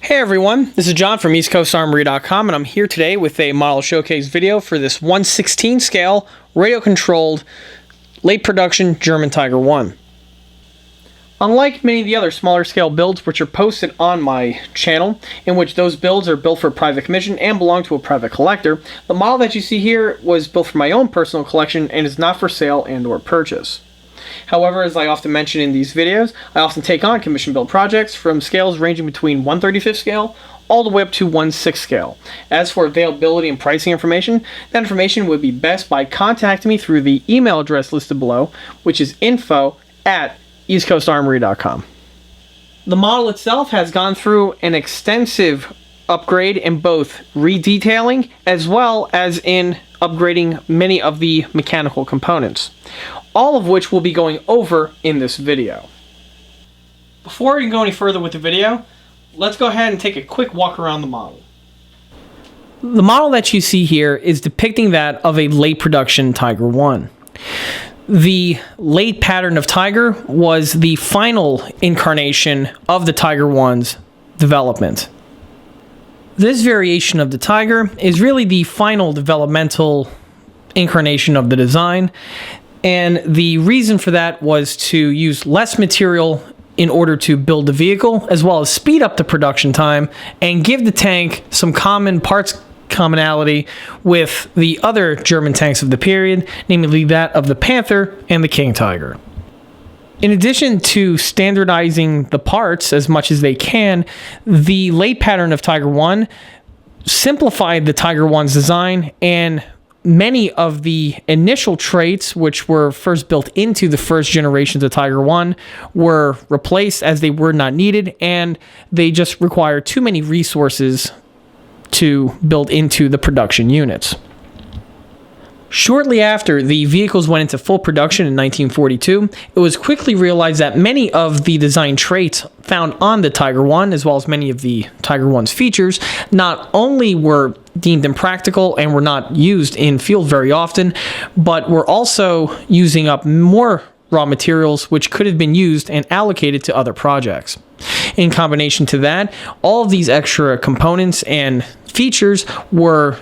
Hey everyone, this is John from EastCoastArmory.com, and I'm here today with a model showcase video for this 1/16 scale radio-controlled late production German Tiger I. Unlike many of the other smaller scale builds which are posted on my channel, in which those builds are built for private commission and belong to a private collector, the model that you see here was built for my own personal collection and is not for sale and or purchase. However, as I often mention in these videos, I often take on commission build projects from scales ranging between 1/35 scale all the way up to 1/6 scale. As for availability and pricing information, that information would be best by contacting me through the email address listed below, which is info@eastcoastarmory.com. The model itself has gone through an extensive upgrade in both redetailing as well as in upgrading many of the mechanical components, all of which we'll be going over in this video. Before we can go any further with the video, let's go ahead and take a quick walk around the model. The model that you see here is depicting that of a late production Tiger I. The late pattern of Tiger was the final incarnation of the Tiger I's development. This variation of the Tiger is really the final developmental incarnation of the design, and the reason for that was to use less material in order to build the vehicle, as well as speed up the production time and give the tank some common parts commonality with the other German tanks of the period, namely that of the Panther and the King Tiger. In addition to standardizing the parts as much as they can, the late pattern of Tiger I simplified the Tiger I's design, and many of the initial traits which were first built into the first generations of Tiger I were replaced as they were not needed, and they just required too many resources to build into the production units. Shortly after the vehicles went into full production in 1942, it was quickly realized that many of the design traits found on the Tiger I, as well as many of the Tiger I's features, not only were deemed impractical and were not used in field very often, but were also using up more raw materials which could have been used and allocated to other projects. In combination to that, all of these extra components and features were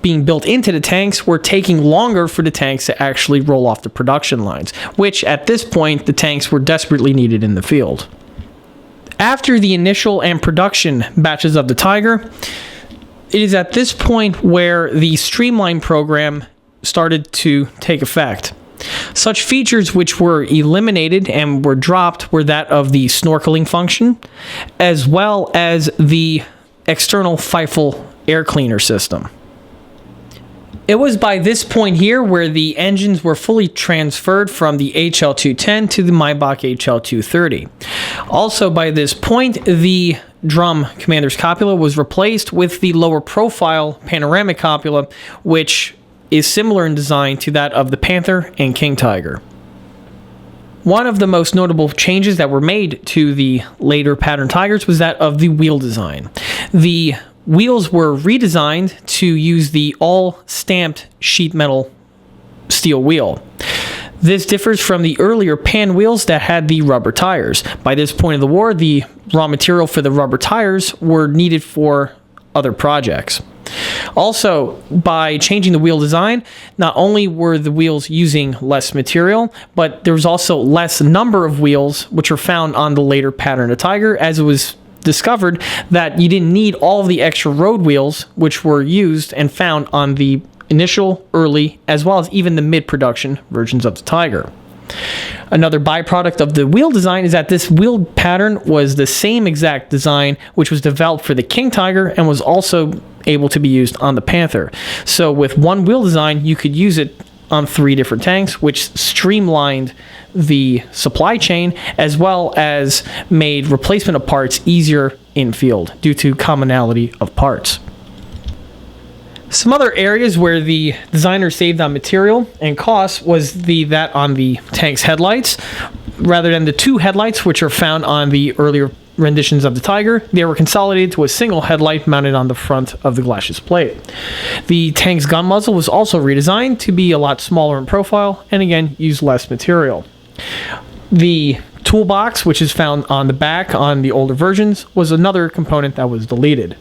being built into the tanks were taking longer for the tanks to actually roll off the production lines, which at this point the tanks were desperately needed in the field. After the initial and production batches of the Tiger, it is at this point where the streamline program started to take effect. Such features which were eliminated and were dropped were that of the snorkeling function, as well as the external FIFO air cleaner system. It was by this point here where the engines were fully transferred from the HL210 to the Maybach HL230. Also by this point, the drum commander's copula was replaced with the lower profile panoramic copula, which is similar in design to that of the Panther and King Tiger. One of the most notable changes that were made to the later pattern Tigers was that of the wheel design. The wheels were redesigned to use the all-stamped sheet metal steel wheel. This differs from the earlier pan wheels that had the rubber tires. By this point of the war, the raw material for the rubber tires were needed for other projects. Also, by changing the wheel design, not only were the wheels using less material, but there was also less number of wheels which were found on the later pattern of Tiger, as it was discovered that you didn't need all of the extra road wheels which were used and found on the initial, early, as well as even the mid-production versions of the Tiger. Another byproduct of the wheel design is that this wheel pattern was the same exact design which was developed for the King Tiger and was also able to be used on the Panther. So with one wheel design, you could use it on 3 different tanks, which streamlined the supply chain as well as made replacement of parts easier in field due to commonality of parts. Some other areas where the designer saved on material and costs was that on the tank's headlights. Rather than the 2 headlights which are found on the earlier renditions of the Tiger, they were consolidated to a single headlight mounted on the front of the glacis plate. The tank's gun muzzle was also redesigned to be a lot smaller in profile and again use less material. The toolbox, which is found on the back on the older versions, was another component that was deleted.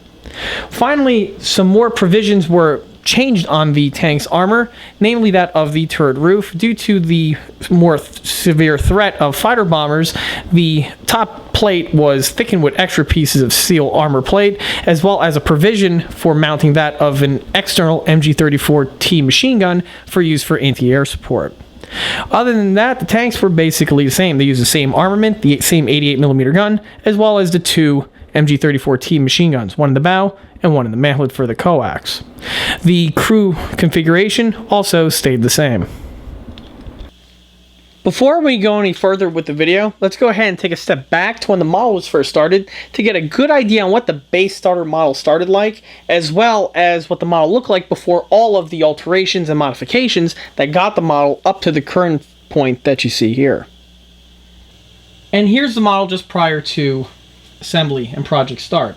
Finally, some more provisions were changed on the tank's armor, namely that of the turret roof. Due to the more severe threat of fighter bombers, the top plate was thickened with extra pieces of steel armor plate, as well as a provision for mounting that of an external MG34T machine gun for use for anti-air support. Other than that, the tanks were basically the same. They used the same armament, the same 88mm gun, as well as the two MG34T machine guns, one in the bow and one in the mantlet for the coax. The crew configuration also stayed the same. Before we go any further with the video, let's go ahead and take a step back to when the model was first started to get a good idea on what the base starter model started like, as well as what the model looked like before all of the alterations and modifications that got the model up to the current point that you see here. And here's the model just prior to assembly and project start.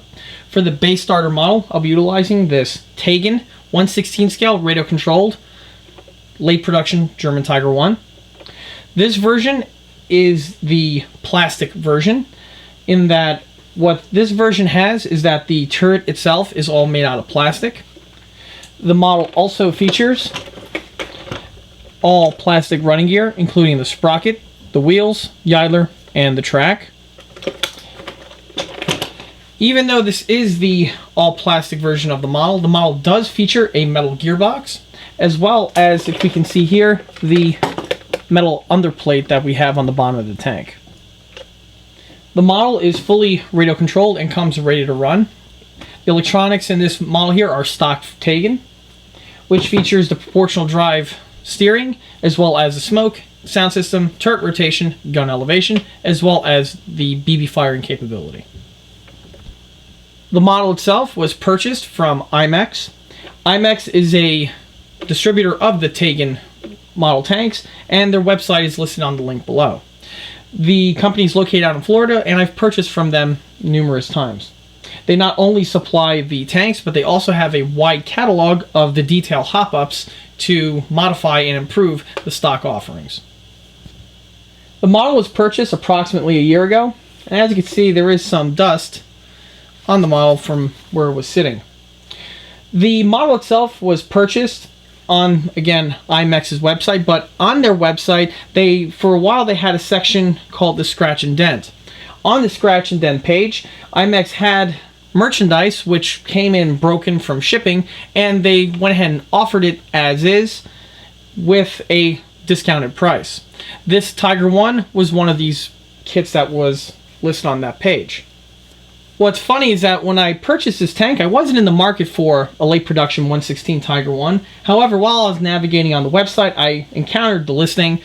For the base starter model, I'll be utilizing this Taigen 1/16 scale radio controlled late production German Tiger I. This version is the plastic version, in that what this version has is that the turret itself is all made out of plastic. The model also features all plastic running gear, including the sprocket, the wheels, the idler, and the track. Even though this is the all-plastic version of the model does feature a metal gearbox, as well as, if we can see here, the metal underplate that we have on the bottom of the tank. The model is fully radio controlled and comes ready to run. The electronics in this model here are stock Taigen, which features the proportional drive steering, as well as the smoke, sound system, turret rotation, gun elevation, as well as the BB firing capability. The model itself was purchased from imex. imex is a distributor of the Taigen model tanks, and their website is listed on the link below. The company is located out in Florida, and I've purchased from them numerous times. They not only supply the tanks, but they also have a wide catalog of the detail hop-ups to modify and improve the stock offerings. The model was purchased approximately a year ago, and as you can see, there is some dust on the model from where it was sitting. The model itself was purchased on, again, imex's website, but on their website, for a while they had a section called the Scratch and Dent. On the Scratch and Dent page, imex had merchandise which came in broken from shipping, and they went ahead and offered it as is with a discounted price. This Tiger I was one of these kits that was listed on that page. What's funny is that when I purchased this tank, I wasn't in the market for a late production 1/16 Tiger I. However, while I was navigating on the website, I encountered the listing.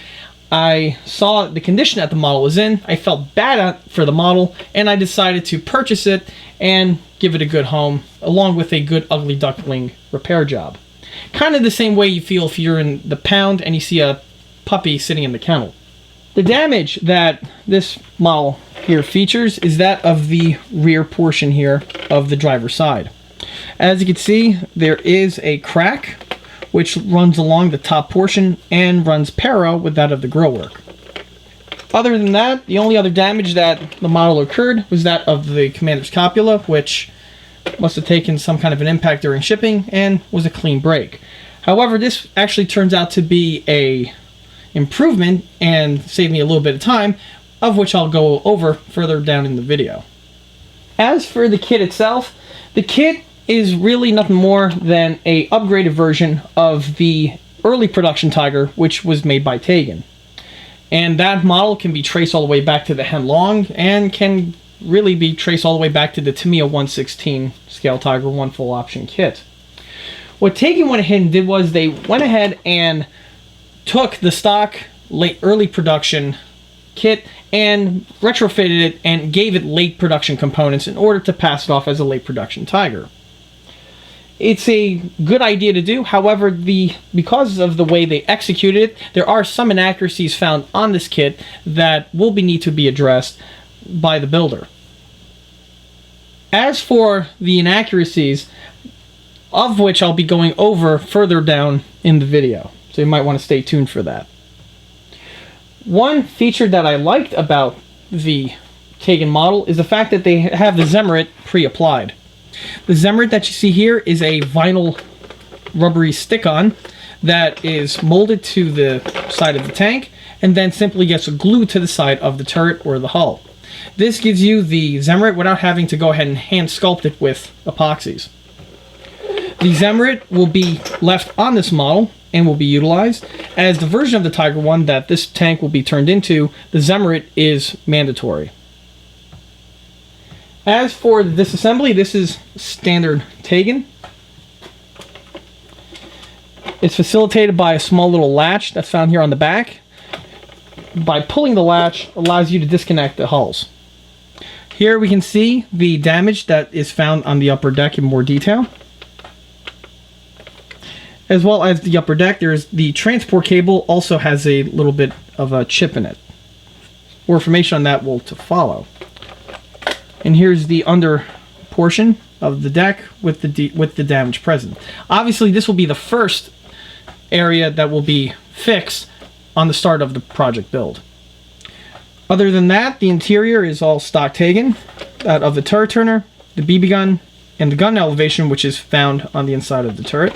I saw the condition that the model was in. I felt bad for the model, and I decided to purchase it and give it a good home, along with a good ugly duckling repair job. Kind of the same way you feel if you're in the pound and you see a puppy sitting in the kennel. The damage that this model here features is that of the rear portion here of the driver's side. As you can see, there is a crack which runs along the top portion and runs parallel with that of the grillwork. Other than that, the only other damage that the model occurred was that of the commander's copula, which must have taken some kind of an impact during shipping and was a clean break. However, this actually turns out to be a improvement and saved me a little bit of time, of which I'll go over further down in the video. As for the kit itself, the kit is really nothing more than a upgraded version of the early production Tiger, which was made by Taigen. And that model can be traced all the way back to the Henlong, and can really be traced all the way back to the Tamiya 1/16 scale Tiger I full option kit. What Taigen went ahead and did was they went ahead and took the stock early production kit and retrofitted it and gave it late production components in order to pass it off as a late production Tiger. It's a good idea to do, however, because of the way they executed it, there are some inaccuracies found on this kit that will need to be addressed by the builder. As for the inaccuracies, of which I'll be going over further down in the video, so you might want to stay tuned for that. One feature that I liked about the Taigen model is the fact that they have the Zemrit pre-applied. The Zemrit that you see here is a vinyl rubbery stick-on that is molded to the side of the tank and then simply gets glued to the side of the turret or the hull. This gives you the Zemrit without having to go ahead and hand sculpt it with epoxies. The Zemrit will be left on this model and will be utilized. As the version of the Tiger I that this tank will be turned into, the Zemrit is mandatory. As for this assembly, this is standard Taigen. It's facilitated by a small little latch that's found here on the back. By pulling the latch, allows you to disconnect the hulls. Here we can see the damage that is found on the upper deck in more detail. As well as the upper deck, there's the transport cable also has a little bit of a chip in it. More information on that will to follow. And here's the under portion of the deck with the damage present. Obviously, this will be the first area that will be fixed on the start of the project build. Other than that, the interior is all stock Taigen, that of the turret turner, the BB gun, and the gun elevation, which is found on the inside of the turret.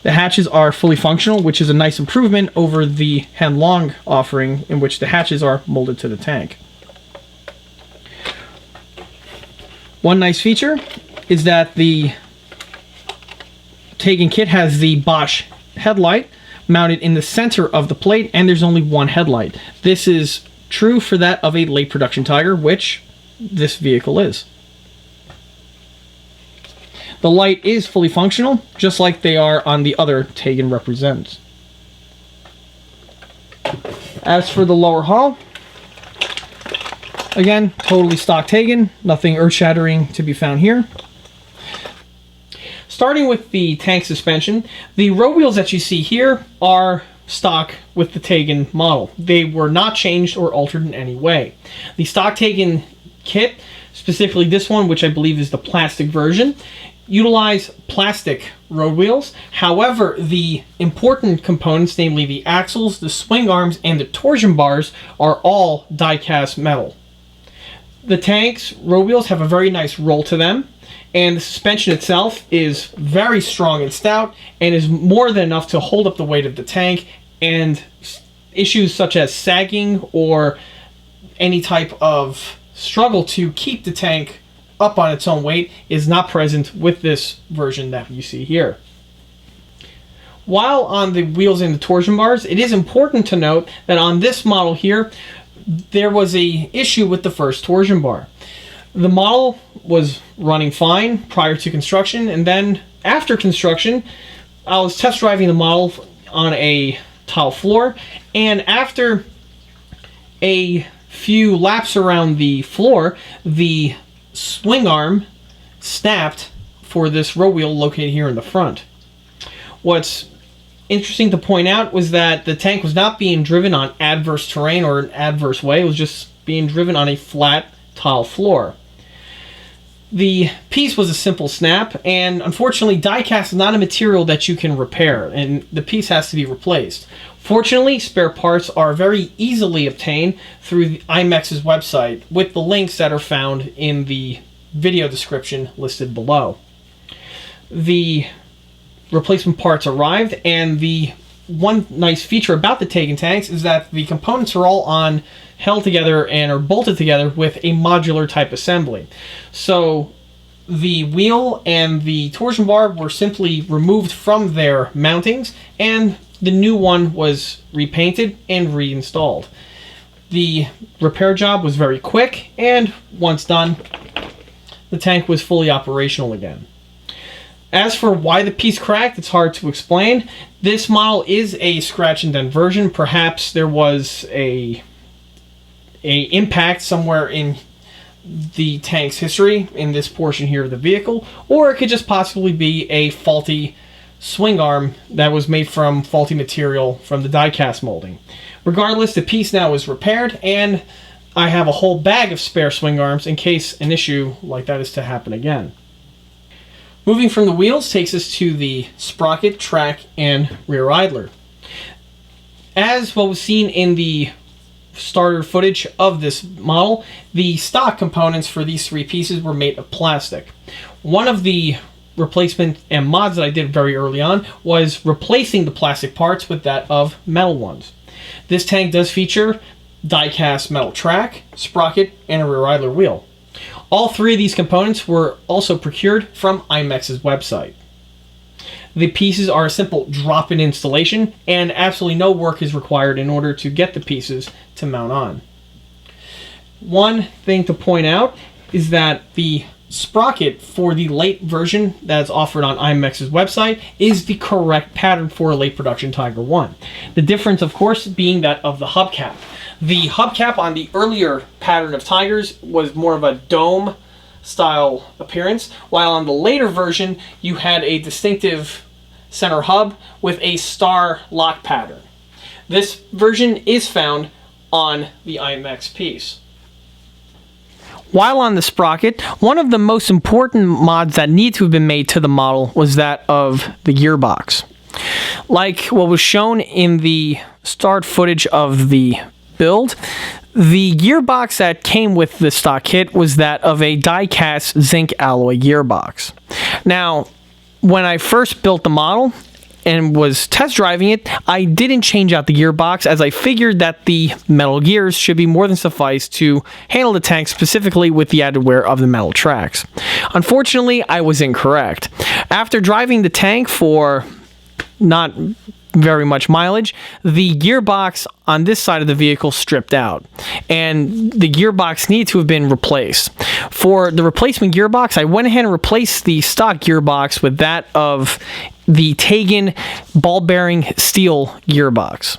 The hatches are fully functional, which is a nice improvement over the Henlong offering, in which the hatches are molded to the tank. One nice feature is that the Taigen kit has the Bosch headlight mounted in the center of the plate, and there's only one headlight. This is true for that of a late production Tiger, which this vehicle is. The light is fully functional, just like they are on the other Taigen represents. As for the lower hull, again, totally stock Taigen, nothing earth-shattering to be found here. Starting with the tank suspension, the road wheels that you see here are stock with the Taigen model. They were not changed or altered in any way. The stock Taigen kit, specifically this one, which I believe is the plastic version, utilize plastic road wheels. However, the important components, namely the axles, the swing arms, and the torsion bars, are all die-cast metal. The tank's road wheels have a very nice roll to them, and the suspension itself is very strong and stout and is more than enough to hold up the weight of the tank, and issues such as sagging or any type of struggle to keep the tank up on its own weight is not present with this version that you see here. While on the wheels and the torsion bars, it is important to note that on this model here, there was an issue with the first torsion bar. The model was running fine prior to construction, and then after construction, I was test driving the model on a tile floor, and after a few laps around the floor, the swing arm snapped for this road wheel located here in the front. What's interesting to point out was that the tank was not being driven on adverse terrain or an adverse way. It was just being driven on a flat tile floor. The piece was a simple snap, and unfortunately die-cast is not a material that you can repair, and the piece has to be replaced. Fortunately, spare parts are very easily obtained through the imex's website, with the links that are found in the video description listed below. The replacement parts arrived, and the one nice feature about the Taigen tanks is that the components are all held together and are bolted together with a modular type assembly. So the wheel and the torsion bar were simply removed from their mountings, and the new one was repainted and reinstalled. The repair job was very quick, and once done, the tank was fully operational again. As for why the piece cracked, it's hard to explain. This model is a scratch and dent version. Perhaps there was a impact somewhere in the tank's history in this portion here of the vehicle, or it could just possibly be a faulty swing arm that was made from faulty material from the die-cast molding. Regardless, the piece now is repaired, and I have a whole bag of spare swing arms in case an issue like that is to happen again. Moving from the wheels takes us to the sprocket, track, and rear idler. As what was seen in the starter footage of this model, the stock components for these three pieces were made of plastic. One of the replacement and mods that I did very early on was replacing the plastic parts with that of metal ones. This tank does feature die-cast metal track, sprocket, and a rear idler wheel. All three of these components were also procured from imex's website. The pieces are a simple drop-in installation, and absolutely no work is required in order to get the pieces to mount on. One thing to point out is that the sprocket for the late version that's offered on imex's website is the correct pattern for a late production Tiger I. The difference, of course, being that of the hubcap. The hubcap on the earlier pattern of Tigers was more of a dome style appearance, while on the later version you had a distinctive center hub with a star lock pattern. This version is found on the imex piece. While on the sprocket, one of the most important mods that need to have been made to the model was that of the gearbox. Like what was shown in the start footage of the build, the gearbox that came with the stock kit was that of a die-cast zinc alloy gearbox. Now, when I first built the model and was test driving it, I didn't change out the gearbox, as I figured that the metal gears should be more than suffice to handle the tank, specifically with the added wear of the metal tracks. Unfortunately, I was incorrect. After driving the tank for not very much mileage, the gearbox on this side of the vehicle stripped out, and the gearbox needed to have been replaced. For the replacement gearbox, I went ahead and replaced the stock gearbox with that of the Taigen ball bearing steel gearbox.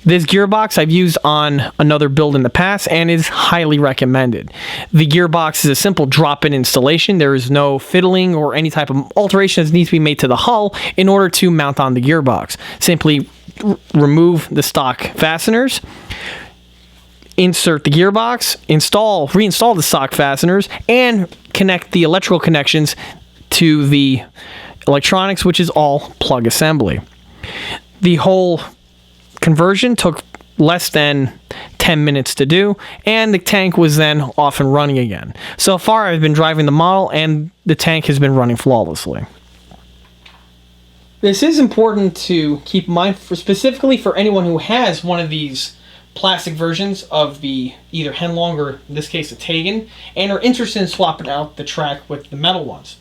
This gearbox I've used on another build in the past and is highly recommended. The gearbox is a simple drop-in installation. There is no fiddling or any type of alteration that needs to be made to the hull in order to mount on the gearbox. Simply remove the stock fasteners, insert the gearbox, reinstall the stock fasteners, and connect the electrical connections to the electronics, which is all plug assembly. The whole conversion took less than 10 minutes to do, and the tank was then off and running again. So far, I've been driving the model, and the tank has been running flawlessly. This is important to keep in mind, specifically for anyone who has one of these plastic versions of the either Henlong or, in this case, a Taigen, and are interested in swapping out the track with the metal ones,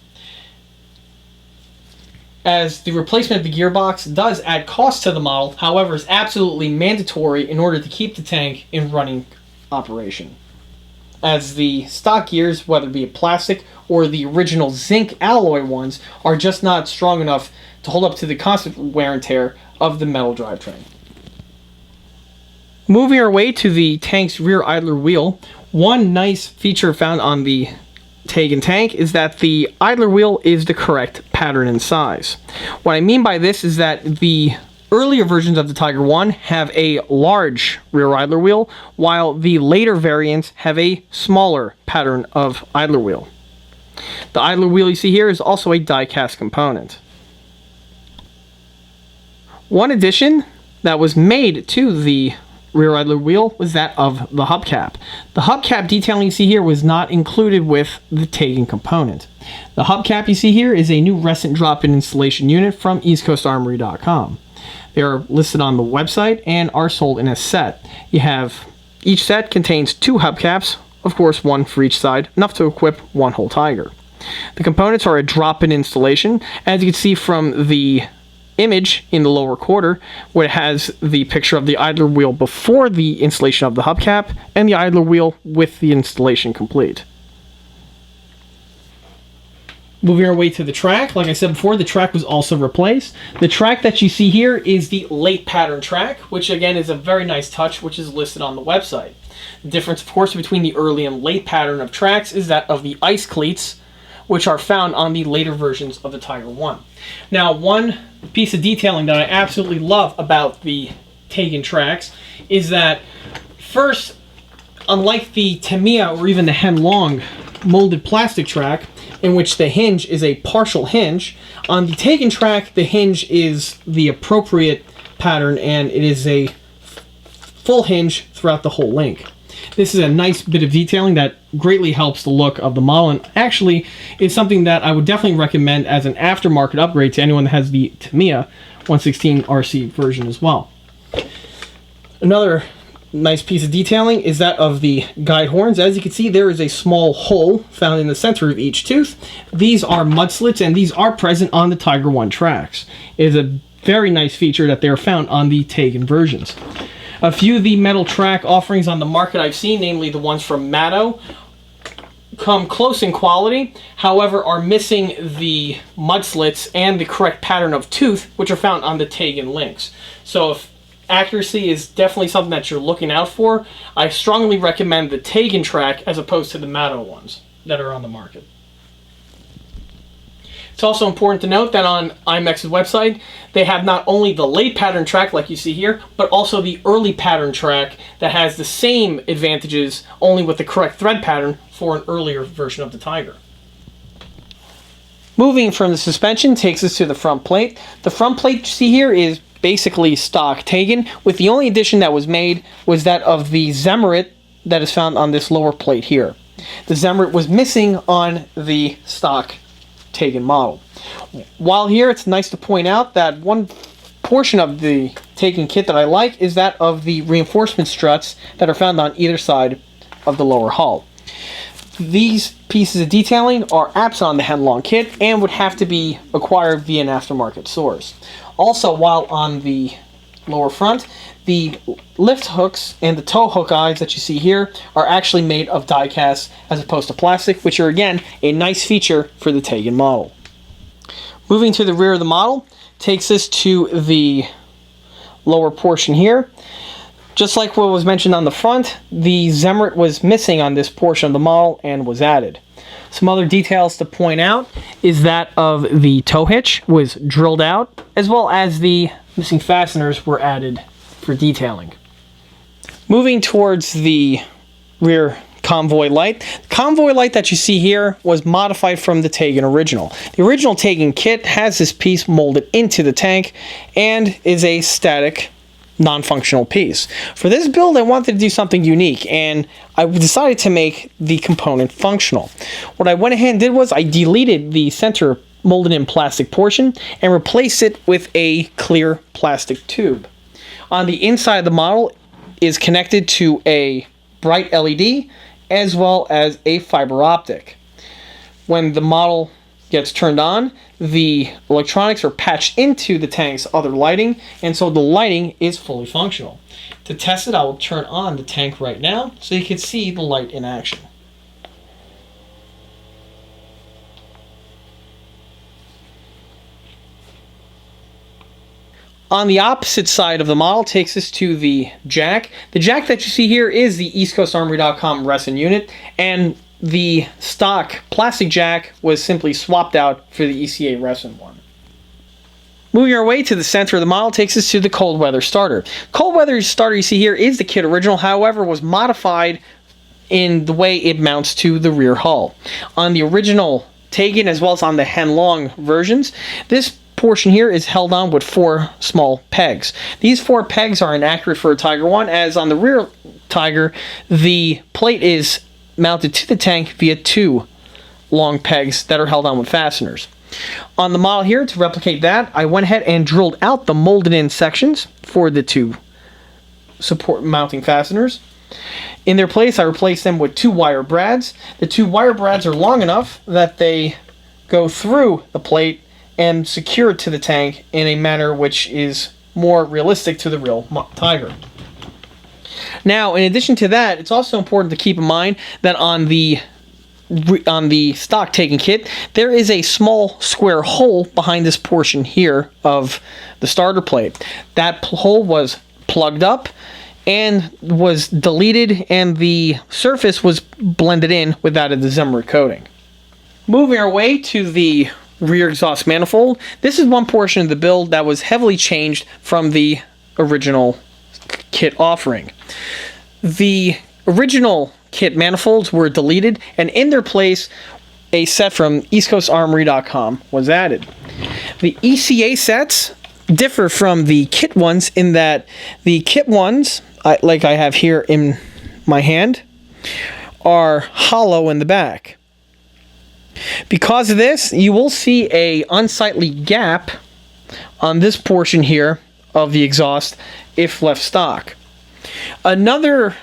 as the replacement of the gearbox does add cost to the model. However, is absolutely mandatory in order to keep the tank in running operation, as the stock gears, whether it be a plastic or the original zinc alloy ones, are just not strong enough to hold up to the constant wear and tear of the metal drivetrain. Moving our way to the tank's rear idler wheel, one nice feature found on the Taigen tank is that the idler wheel is the correct pattern and size. What I mean by this is that the earlier versions of the Tiger I have a large rear idler wheel, while the later variants have a smaller pattern of idler wheel. The idler wheel you see here is also a die-cast component. One addition that was made to the rear idler wheel was that of the hubcap. The hubcap detailing you see here was not included with the Taigen component. The hubcap you see here is a new Rescent drop-in installation unit from EastCoastArmory.com. They are listed on the website and are sold in a set. Each set contains 2 hubcaps, of course one for each side, enough to equip one whole Tiger. The components are a drop-in installation, as you can see from the image in the lower quarter, where it has the picture of the idler wheel before the installation of the hubcap and the idler wheel with the installation complete. Moving our way to the track, like I said before, the track was also replaced. The track that you see here is the late pattern track, which again is a very nice touch, which is listed on the website. The difference, of course, between the early and late pattern of tracks is that of the ice cleats, which are found on the later versions of the Tiger I. Now, one piece of detailing that I absolutely love about the Taigen tracks is that, first, unlike the Tamiya or even the Henlong molded plastic track, in which the hinge is a partial hinge, on the Taigen track, the hinge is the appropriate pattern, and it is a full hinge throughout the whole link. This is a nice bit of detailing that greatly helps the look of the model, and actually is something that I would definitely recommend as an aftermarket upgrade to anyone that has the Tamiya 116 RC version as well. Another nice piece of detailing is that of the guide horns. As you can see, there is a small hole found in the center of each tooth. These are mud slits, and these are present on the Tiger I tracks. It is a very nice feature that they are found on the Taigen versions. A few of the metal track offerings on the market I've seen, namely the ones from Matto, come close in quality, however are missing the mud slits and the correct pattern of tooth, which are found on the Taigen links. So if accuracy is definitely something that you're looking out for, I strongly recommend the Taigen track as opposed to the Matto ones that are on the market. It's also important to note that on imex's website, they have not only the late pattern track like you see here, but also the early pattern track that has the same advantages, only with the correct thread pattern for an earlier version of the Tiger. Moving from the suspension takes us to the front plate. The front plate you see here is basically stock Taigen, with the only addition that was made was that of the Zemerit that is found on this lower plate here. The Zemerit was missing on the stock Taigen model. While here, it's nice to point out that one portion of the Taigen kit that I like is that of the reinforcement struts that are found on either side of the lower hull. These pieces of detailing are absent on the headlong kit and would have to be acquired via an aftermarket source. Also, while on the lower front, the lift hooks and the tow hook eyes that you see here are actually made of die cast as opposed to plastic, which are again a nice feature for the Taigen model. Moving to the rear of the model takes us to the lower portion here. Just like what was mentioned on the front, the Zemerit was missing on this portion of the model and was added. Some other details to point out is that of the tow hitch was drilled out, as well as the missing fasteners were added for detailing. Moving towards the rear Convoy Light. The Convoy Light that you see here was modified from the Taigen original. The original Taigen kit has this piece molded into the tank and is a static, non-functional piece. For this build, I wanted to do something unique, and I decided to make the component functional. What I went ahead and did was I deleted the center molded in plastic portion and replaced it with a clear plastic tube. On the inside of the model is connected to a bright LED as well as a fiber optic. When the model gets turned on, the electronics are patched into the tank's other lighting, and so the lighting is fully functional. To test it, I will turn on the tank right now so you can see the light in action. On the opposite side of the model takes us to the jack. The jack that you see here is the EastCoastArmory.com resin unit, and the stock plastic jack was simply swapped out for the ECA resin one. Moving our way to the center of the model takes us to the cold weather starter. Cold weather starter you see here is the kit original, however was modified in the way it mounts to the rear hull. On the original Taigen as well as on the Henlong versions, this portion here is held on with 4 small pegs. These 4 pegs are inaccurate for a Tiger I, as on the rear Tiger, the plate is mounted to the tank via 2 long pegs that are held on with fasteners. On the model here, to replicate that, I went ahead and drilled out the molded in sections for the 2 support mounting fasteners. In their place, I replaced them with 2 wire brads. The 2 wire brads are long enough that they go through the plate and secure it to the tank in a manner which is more realistic to the real Tiger. Now, in addition to that, it's also important to keep in mind that on the stock Taigen kit, there is a small square hole behind this portion here of the starter plate. That hole was plugged up and was deleted, and the surface was blended in with that of the Zemerit coating. Moving our way to the rear exhaust manifold. This is one portion of the build that was heavily changed from the original kit offering. The original kit manifolds were deleted, and in their place, a set from EastCoastArmory.com was added. The ECA sets differ from the kit ones in that the kit ones like I have here in my hand, are hollow in the back. Because of this, you will see a unsightly gap on this portion here of the exhaust if left stock. Another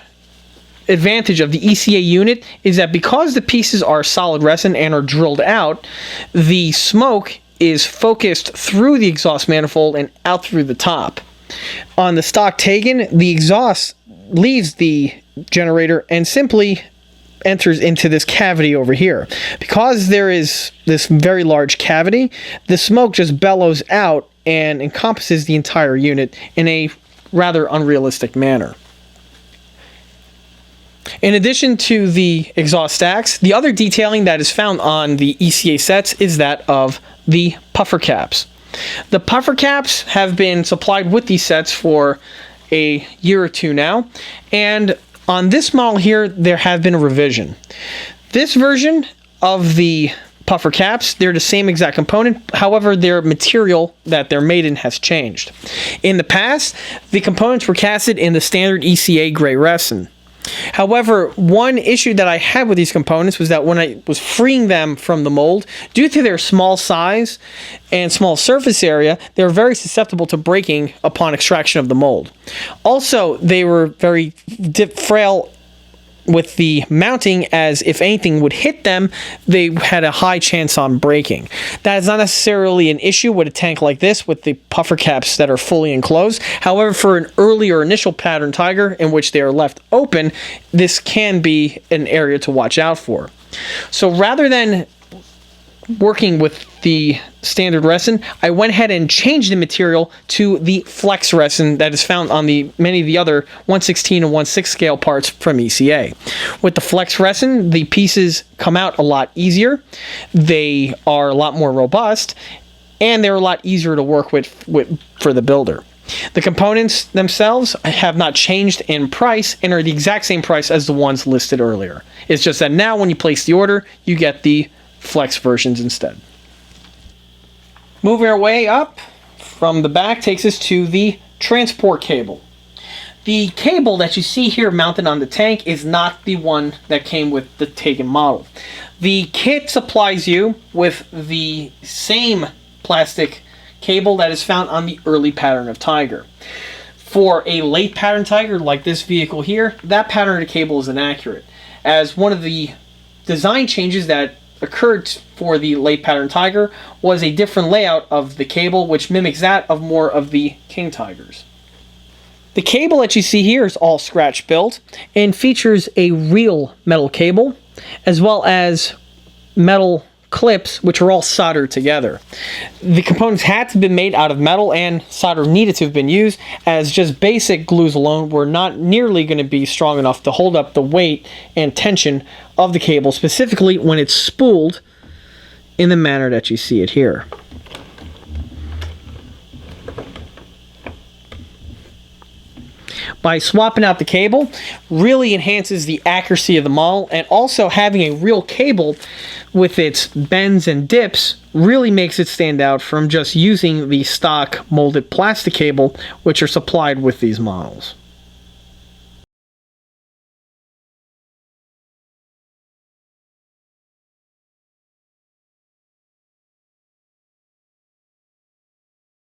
advantage of the ECA unit is that because the pieces are solid resin and are drilled out, the smoke is focused through the exhaust manifold and out through the top. On the stock Taigen, the exhaust leaves the generator and simply enters into this cavity over here. Because there is this very large cavity, the smoke just bellows out and encompasses the entire unit in a rather unrealistic manner. In addition to the exhaust stacks, the other detailing that is found on the ECA sets is that of the puffer caps. The puffer caps have been supplied with these sets for a year or two now, and on this model here, there have been a revision. This version of the puffer caps, they're the same exact component, however, their material that they're made in has changed. In the past, the components were casted in the standard ECA gray resin. However, one issue that I had with these components was that when I was freeing them from the mold, due to their small size and small surface area, they were very susceptible to breaking upon extraction of the mold. Also, they were very frail with the mounting, as if anything would hit them, they had a high chance on breaking. That is not necessarily an issue with a tank like this with the puffer caps that are fully enclosed. However, for an earlier initial pattern Tiger in which they are left open, this can be an area to watch out for. So rather than working with the standard resin, I went ahead and changed the material to the flex resin that is found on many of the other 1/16 and 1/6 scale parts from ECA. With the flex resin, the pieces come out a lot easier, they are a lot more robust, and they're a lot easier to work with for the builder. The components themselves have not changed in price and are the exact same price as the ones listed earlier. It's just that now when you place the order, you get the flex versions instead. Moving our way up from the back takes us to the transport cable. The cable that you see here mounted on the tank is not the one that came with the Taigen model. The kit supplies you with the same plastic cable that is found on the early pattern of Tiger. For a late pattern Tiger like this vehicle here, that pattern of the cable is inaccurate, as one of the design changes that occurred for the late pattern Tiger was a different layout of the cable, which mimics that of more of the King Tigers. The cable that you see here is all scratch built and features a real metal cable as well as metal clips which are all soldered together. The components had to have been made out of metal and solder needed to have been used, as just basic glues alone were not nearly going to be strong enough to hold up the weight and tension of the cable, specifically when it's spooled in the manner that you see it here. By swapping out the cable really enhances the accuracy of the model, and also having a real cable with its bends and dips really makes it stand out from just using the stock molded plastic cable which are supplied with these models.